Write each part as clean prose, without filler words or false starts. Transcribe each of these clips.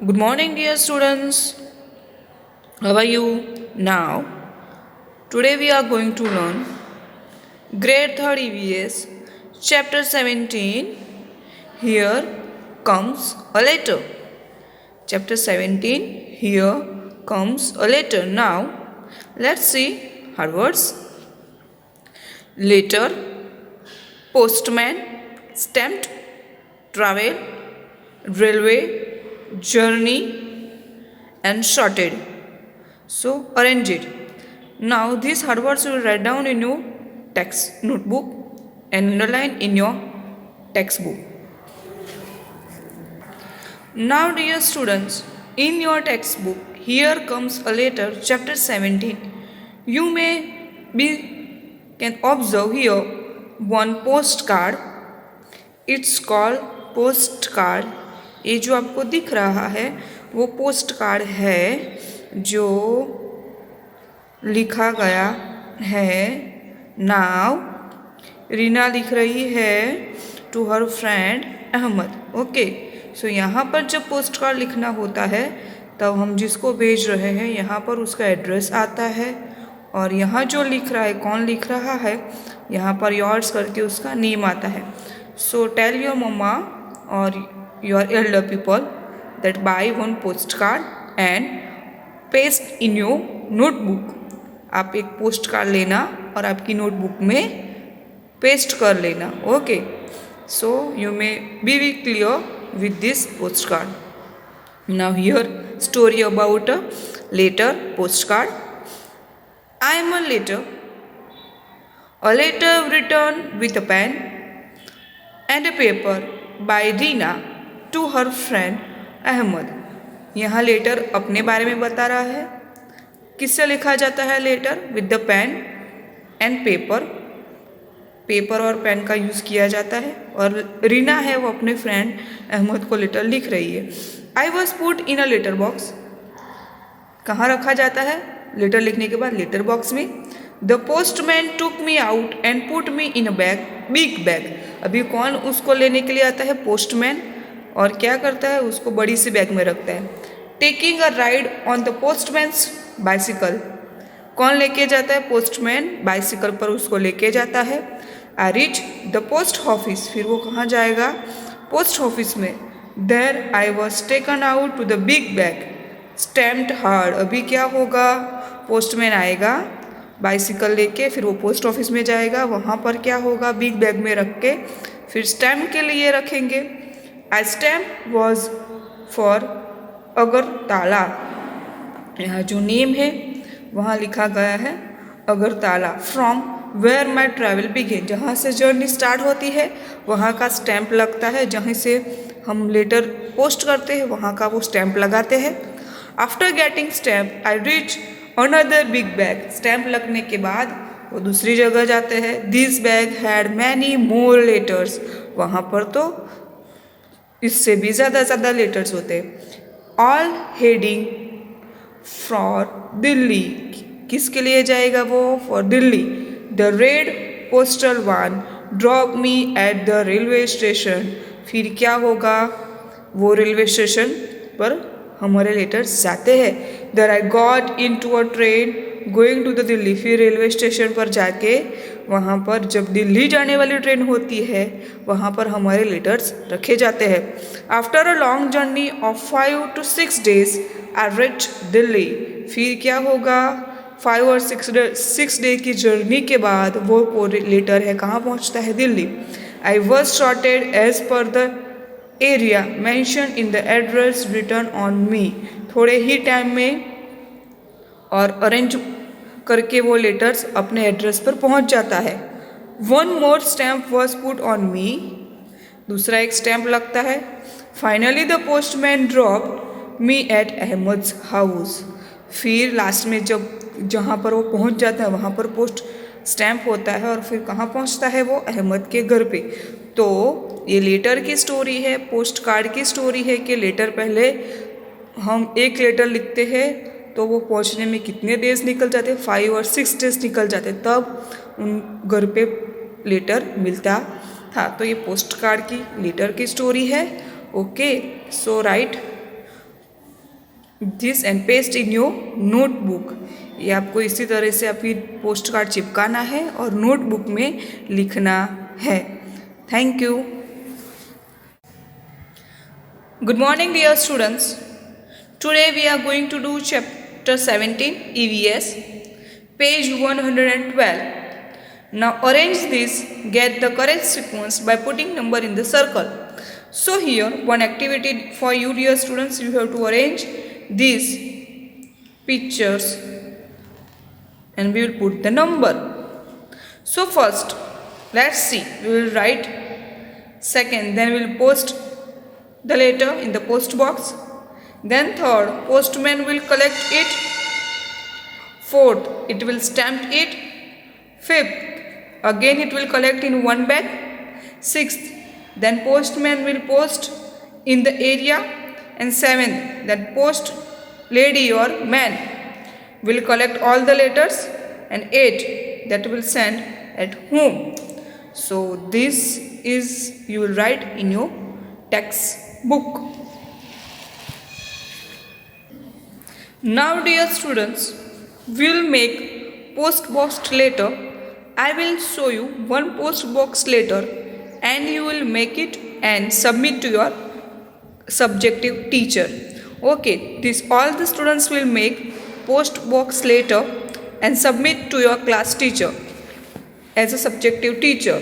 Good morning, dear students. How are you? Now, today we are going to learn Grade 3rd EVS, Chapter 17. Here comes a letter. Chapter 17. Here comes a letter. Now, let's see her words. Letter, postman, stamped, travel, railway, journey, and sorted. So arrange it. Now these hard words you will write down in your text notebook and underline in your textbook. Now dear students, in your textbook here comes a letter, chapter 17. You can observe here one postcard. It's called postcard. ये जो आपको दिख रहा है वो post card है जो लिखा गया है। नाउ रीना लिख रही है to her friend Ahmed. Okay, so यहाँ पर जब पोस्ट कार्ड लिखना होता है तब हम जिसको भेज रहे हैं यहाँ पर उसका एड्रेस आता है और यहाँ जो लिख रहा है, कौन लिख रहा है, यहाँ पर योर्स करके उसका नेम आता है। सो टेल योर मम्मा और your elder people that buy one postcard and paste in your notebook. आप एक पोस्ट कार्ड लेना और आपकी नोटबुक में पेस्ट कर लेना। Okay, so you may be clear with this postcard. Now here story about a letter, postcard. I am a letter written with a pen and a paper by Reena to her friend Ahmed. यहाँ letter अपने बारे में बता रहा है। किससे लिखा जाता है letter? With the pen and paper. Paper और पेन का यूज़ किया जाता है और रीना है वो अपने फ्रेंड अहमद को लेटर लिख रही है। I was put in a letter box. कहाँ रखा जाता है लेटर लिखने के बाद? लेटर बॉक्स में। The postman took me out and put me in a bag, big bag. अभी कौन उसको लेने के लिए आता है? पोस्टमैन। और क्या करता है? उसको बड़ी सी बैग में रखता है। Taking a ride on the postman's bicycle. कौन लेके जाता है? पोस्टमैन बाइसिकल पर उसको लेके जाता है। I reach the post office. फिर वो कहाँ जाएगा? पोस्ट ऑफिस में। There I was taken out to the big bag stamped hard. अभी क्या होगा? पोस्टमैन आएगा बाइसिकल लेके, फिर वो पोस्ट ऑफिस में जाएगा। वहाँ पर क्या होगा? बिग बैग में रख के फिर स्टैम्प के लिए रखेंगे। I stamp was for Agartala. यहाँ जो नेम है वहाँ लिखा गया है Agartala. From where my travel begin. जहाँ से जर्नी स्टार्ट होती है वहाँ का स्टैम्प लगता है। जहाँ से हम लेटर पोस्ट करते हैं वहाँ का वो स्टैम्प लगाते हैं। After getting stamp I reach another big bag. Stamp लगने के बाद वो दूसरी जगह जाते हैं। This bag had many more letters. वहाँ पर तो इससे भी ज़्यादा लेटर्स होते हैं। All heading for Delhi. किसके लिए जाएगा वो? For Delhi. The red postal one drop me at the railway station. फिर क्या होगा? वो रेलवे स्टेशन पर हमारे लेटर्स जाते हैं। There I got in to a train going to the Delhi. फिर रेलवे स्टेशन पर जाके वहाँ पर जब दिल्ली जाने वाली ट्रेन होती है वहाँ पर हमारे लेटर्स रखे जाते हैं। After a long journey of 5 to 6 days I reach Delhi. फिर क्या होगा? 5 और 6 डे की जर्नी के बाद वो लेटर है कहाँ पहुँचता है? Delhi. I was sorted as per the area mention in the address return on me. थोड़े ही टाइम में और अरेंज करके वो लेटर्स अपने एड्रेस पर पहुंच जाता है। One more stamp was put on me. दूसरा एक स्टैम्प लगता है। Finally the postman drop me at Ahmed's house. फिर लास्ट में जब जहाँ पर वो पहुंच जाता है वहाँ पर पोस्ट स्टैम्प होता है और फिर कहाँ पहुँचता है वो? अहमद के घर पे। तो ये लेटर की स्टोरी है, पोस्ट कार्ड की स्टोरी है कि लेटर पहले हम एक लेटर लिखते हैं तो वो पहुंचने में कितने डेज निकल जाते? 5 और 6 डेज निकल जाते, तब उन घर पे लेटर मिलता था। तो ये पोस्ट कार्ड की लेटर की स्टोरी है। Okay, so right this and paste in your notebook. ये आपको इसी तरह से आपकी पोस्ट कार्ड चिपकाना है और नोटबुक में लिखना है। Thank you. Good morning dear students. Today we are going to do chapter 17 EVS, page 112. Now arrange this, get the correct sequence by putting number in the circle. So here one activity for you dear students, you have to arrange these pictures and we will put the number. So first let's see, we will write, second then we will post the letter in the post box, then third postman will collect it, fourth it will stamp it, fifth again it will collect in one bag, sixth then postman will post in the area, and seventh that post lady or man will collect all the letters, and eighth that will send at home. So this is you will write in your textbook. Now dear students, we will make post box letter. I will show you one post box letter and you will make it and submit to your subjective teacher. Okay, this all the students will make post box letter and submit to your class teacher as a subjective teacher.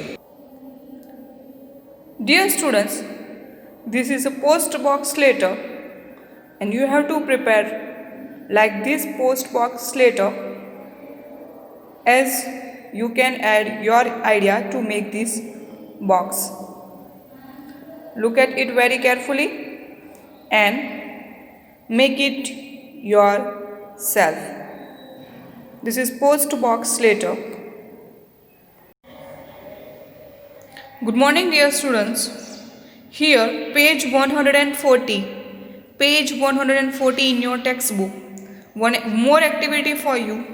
Dear students, this is a post box letter and you have to prepare like this post box letter, as you can add your idea to make this box. Look at it very carefully and make it yourself. This is post box letter. Good morning dear students. Here page 140, page 140 in your textbook. One more activity for you.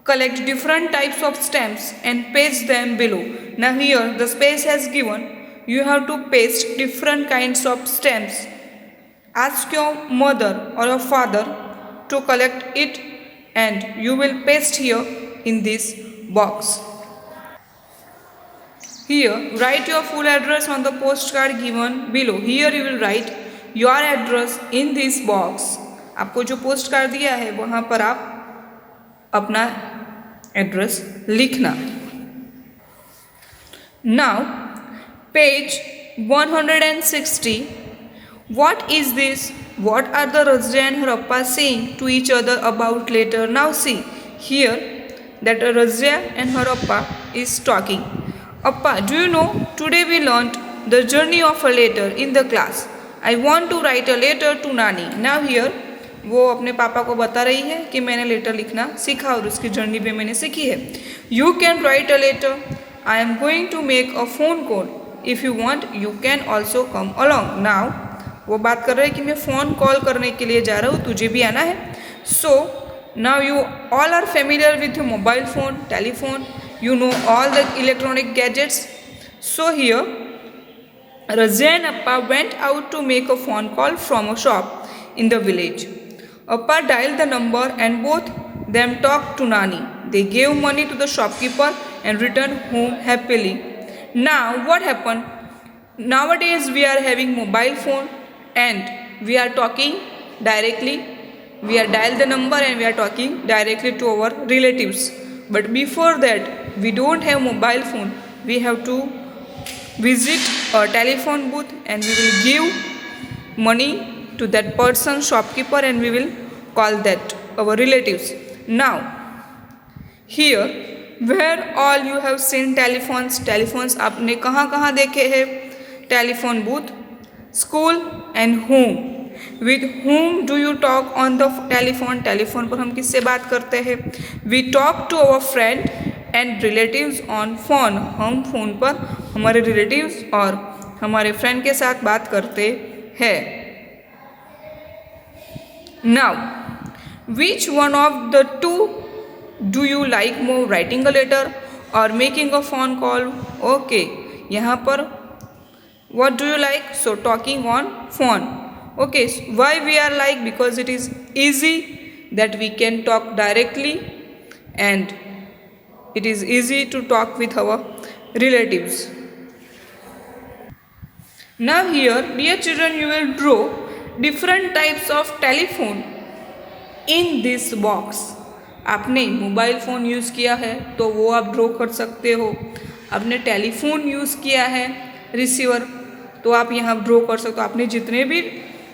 Collect different types of stamps and paste them below. Now here the space has given, you have to paste different kinds of stamps. Ask your mother or your father to collect it and you will paste here in this box. Here write your full address on the postcard given below. Here you will write your address in this box. आपको जो post card दिया है वहाँ पर आप अपना address लिखना। Now page 160. What is this? What are the Razia and her Appa saying to each other about later? Now see here that Razia and her Appa is talking. Appa, do you know today we learnt the journey of a letter in the class. I want to write a letter to Nani. Now here वो अपने पापा को बता रही है कि मैंने letter लिखना सीखा और उसकी जर्नी भी मैंने सीखी है। You can write a letter, I am going to make a phone call, if you want you can also come along. Now वो बात कर रहे हैं कि मैं फ़ोन कॉल करने के लिए जा रहा हूँ, तुझे भी आना है। So now you all are familiar with mobile phone, telephone, you know all the electronic gadgets. So here Razia and Appa went out to make a phone call from a shop in the village. Appa dialed the number and both them talked to Nani. They gave money to the shopkeeper and returned home happily. Now what happened? Nowadays we are having mobile phone and we are talking directly. We are dialed the number and we are talking directly to our relatives. But before that we don't have mobile phone. We have to visit a telephone booth and we will give money to that person, shopkeeper, and we will call that our relatives. Now here where all you have seen telephones आपने कहाँ कहाँ देखे हैं? Telephone booth, school and home. With whom do you talk on the telephone? Telephone पर हम किससे बात करते हैं? We talk to our friend and relatives on phone. हम फ़ोन पर हमारे relatives और हमारे friend के साथ बात करते हैं। Now, which one of the two do you like more, writing a letter or making a phone call? Okay, यहाँ पर what do you like? So talking on phone. Okay, why we are like? Because it is easy that we can talk directly, and it is easy to talk with our relatives. Now here, dear children, you will draw different types of telephone in this box. आपने mobile phone use किया है तो वो आप draw कर सकते हो। आपने टेलीफोन यूज़ किया है, रिसीवर, तो आप यहाँ ड्रॉ कर सकते हो। आपने जितने भी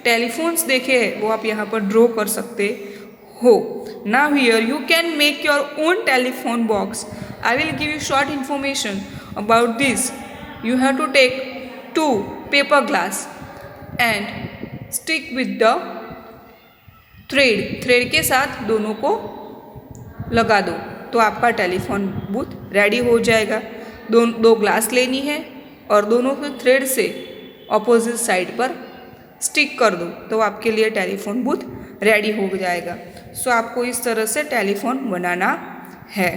टेलीफोन्स देखे हैं वो आप यहाँ पर ड्रॉ कर सकते हो। Now here you can make your own telephone box. I will give you short information about this. You have to take 2 paper glass and stick with the thread के साथ दोनों को लगा दो तो आपका टेलीफोन बूथ रेडी हो जाएगा। दो ग्लास लेनी है और दोनों को थ्रेड से ऑपोजिट साइड पर स्टिक कर दो तो आपके लिए टेलीफोन बूथ रेडी हो जाएगा। सो आपको इस तरह से टेलीफोन बनाना है।